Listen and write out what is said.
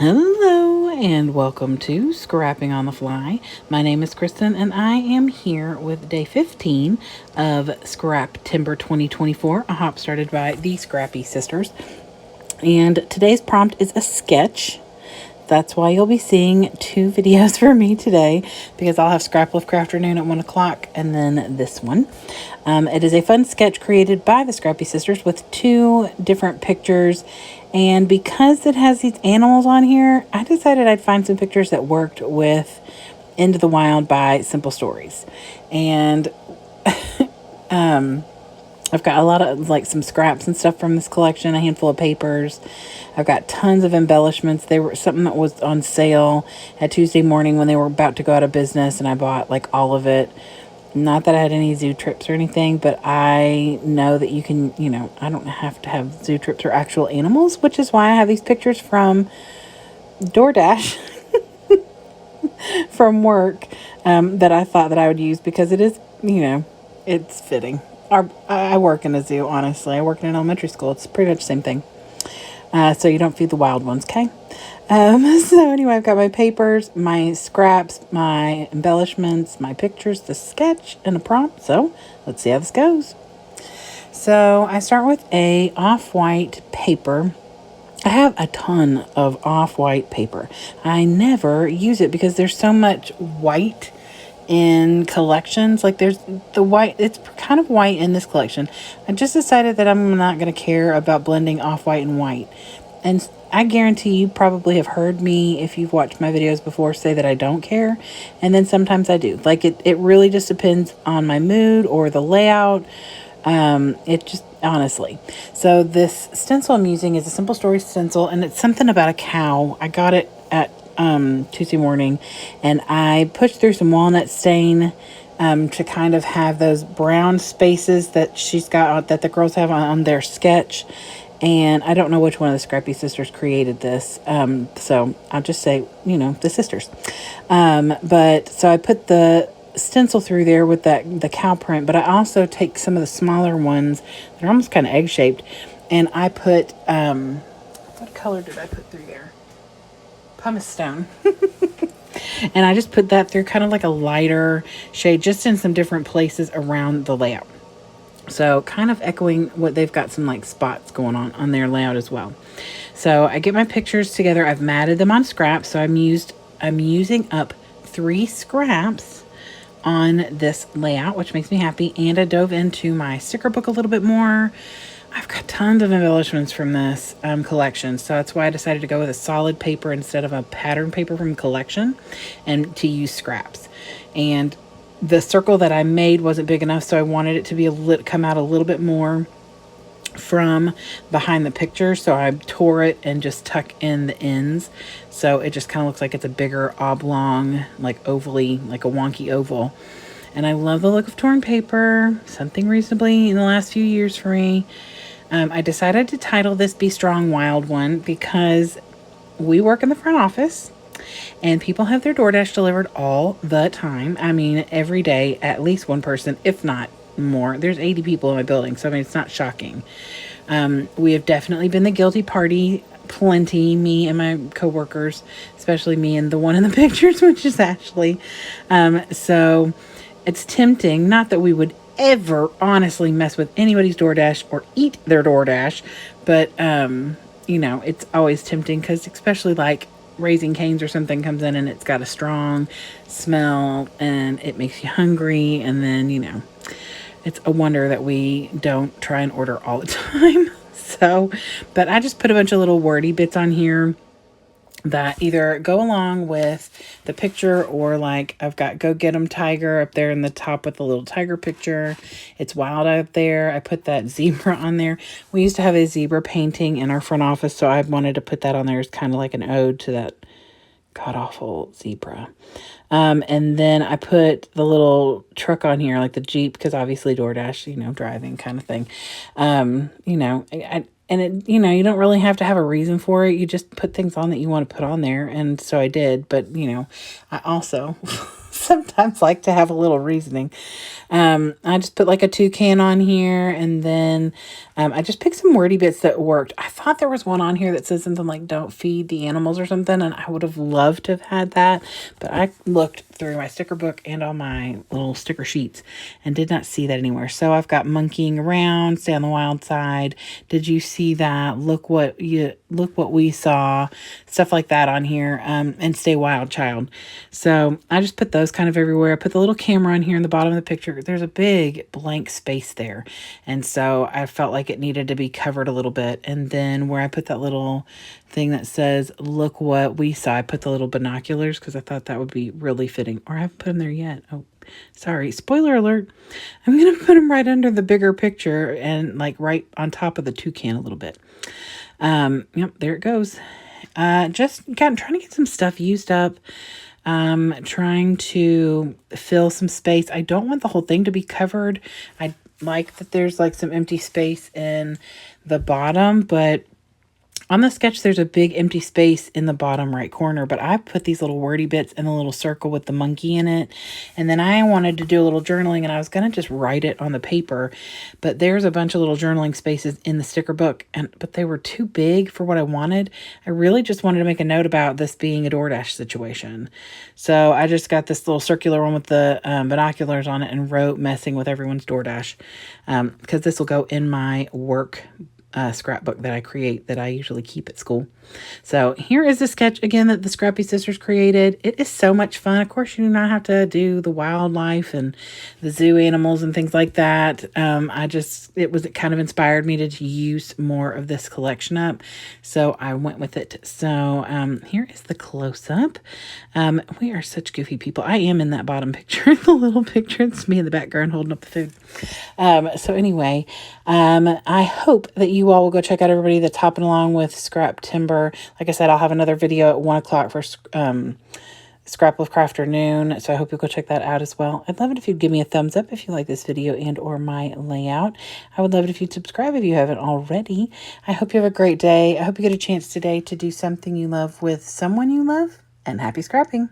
Hello and welcome to Scrapping on the Fly. My name is Kristen and I am here with day 15 of Scrap Timber 2024, a hop started by the Scrappy Sisters. And today's prompt is a sketch. That's why you'll be seeing two videos for me today, because I'll have Scrap Lift Afternoon at 1 o'clock and then this one. It is a fun sketch created by the Scrappy Sisters with two different pictures. And because it has these animals on here, I decided I'd find some pictures that worked with Into the Wild by Simple Stories. And I've got a lot of some scraps and stuff from this collection, a handful of papers. I've got tons of embellishments. They were something that was on sale at Tuesday morning when they were about to go out of business, and I bought all of it. Not that I had any zoo trips or anything, but I know that you can, I don't have to have zoo trips or actual animals, which is why I have these pictures from DoorDash from work that I thought that I would use because it is, it's fitting. I work in a zoo, honestly. I work in an elementary school. It's pretty much the same thing. So you don't feed the wild ones, okay? So anyway, I've got my papers, my scraps, my embellishments, my pictures, the sketch, and a prompt. So let's see how this goes. So I start with a off-white paper. I have a ton of off-white paper. I never use it because there's so much white in collections. There's the white, it's kind of white in this collection. I just decided that I'm not going to care about blending off-white and white. And I guarantee you probably have heard me, if you've watched my videos before, say that I don't care. And then sometimes I do. It really just depends on my mood or the layout. It just, honestly. So this stencil I'm using is a Simple Story stencil, and it's something about a cow. I got it at Tuesday morning, and I pushed through some walnut stain to kind of have those brown spaces that she's got, that the girls have on their sketch. And I don't know which one of the Scrappy Sisters created this, so I'll just say, the sisters. But so I put the stencil through there with the cow print, but I also take some of the smaller ones that are almost kind of egg-shaped, and I put, what color did I put through there? Pumice stone. And I just put that through kind of like a lighter shade, just in some different places around the layout. So kind of echoing what they've got, some spots going on their layout as well. So I get my pictures together. I've matted them on scraps. So I'm using up 3 scraps on this layout, which makes me happy. And I dove into my sticker book a little bit more. I've got tons of embellishments from this collection, so that's why I decided to go with a solid paper instead of a pattern paper from collection, and to use scraps. And the circle that I made wasn't big enough, so I wanted it to be come out a little bit more from behind the picture, so I tore it and just tuck in the ends, so it just kind of looks like it's a bigger oblong, ovally, like a wonky oval. And I love the look of torn paper, something reasonably in the last few years for me. I decided to title this Be Strong Wild One because we work in the front office and people have their DoorDash delivered all the time. I mean, every day, at least one person, if not more. There's 80 people in my building, so I mean, it's not shocking. We have definitely been the guilty party, plenty, me and my coworkers, especially me and the one in the pictures, which is Ashley. So it's tempting, not that we would ever honestly mess with anybody's DoorDash or eat their DoorDash, but it's always tempting, because especially Raising Cane's or something comes in and it's got a strong smell and it makes you hungry, and then it's a wonder that we don't try and order all the time. So, but I just put a bunch of little wordy bits on here that either go along with the picture, or I've got Go Get 'em Tiger up there in the top with the little tiger picture. It's wild out there. I put that zebra on there. We used to have a zebra painting in our front office, so I wanted to put that on there as kind of like an ode to that god-awful zebra. And then I put the little truck on here, like the Jeep, because obviously DoorDash, driving kind of thing. And it, you don't really have to have a reason for it. You just put things on that you want to put on there. And so I did. But, I also sometimes like to have a little reasoning. I just put like a toucan on here, and then I just picked some wordy bits that worked. I thought there was one on here that says something like "don't feed the animals" or something, and I would have loved to have had that, but I looked through my sticker book and all my little sticker sheets and did not see that anywhere. So I've got monkeying around, stay on the wild side. Did you see that? Look what we saw, stuff like that on here, and stay wild, child. So I just put those kind of everywhere. I put the little camera on here in the bottom of the picture. There's a big blank space there, and so I felt like it needed to be covered a little bit. And then where I put that little thing that says "look what we saw," I put the little binoculars because I thought that would be really fitting. Or I haven't put them there yet. Oh, sorry, spoiler alert. I'm gonna put them right under the bigger picture and like right on top of the toucan a little bit. Yep, there it goes. Just trying to get some stuff used up. Trying to fill some space. I don't want the whole thing to be covered. I like that there's like some empty space in the bottom, but on the sketch, there's a big empty space in the bottom right corner, but I put these little wordy bits in a little circle with the monkey in it. And then I wanted to do a little journaling, and I was going to just write it on the paper, but there's a bunch of little journaling spaces in the sticker book, but they were too big for what I wanted. I really just wanted to make a note about this being a DoorDash situation. So I just got this little circular one with the binoculars on it and wrote "messing with everyone's DoorDash," because this will go in my work scrapbook that I create, that I usually keep at school. So here is the sketch again that the Scrappy Sisters created. It is so much fun. Of course, you do not have to do the wildlife and the zoo animals and things like that. It kind of inspired me to use more of this collection up, so I went with it. So here is the close-up. We are such goofy people. I am in that bottom picture, the little picture. It's me in the background holding up the food. So anyway, I hope that you all will go check out everybody that's hopping along with Scrap Timber. Like I said, I'll have another video at 1 o'clock for Scrap of Crafternoon, so I hope you'll go check that out as well. I'd love it if you'd give me a thumbs up if you like this video and or my layout. I would love it if you'd subscribe if you haven't already. I hope you have a great day. I hope you get a chance today to do something you love with someone you love, and happy scrapping.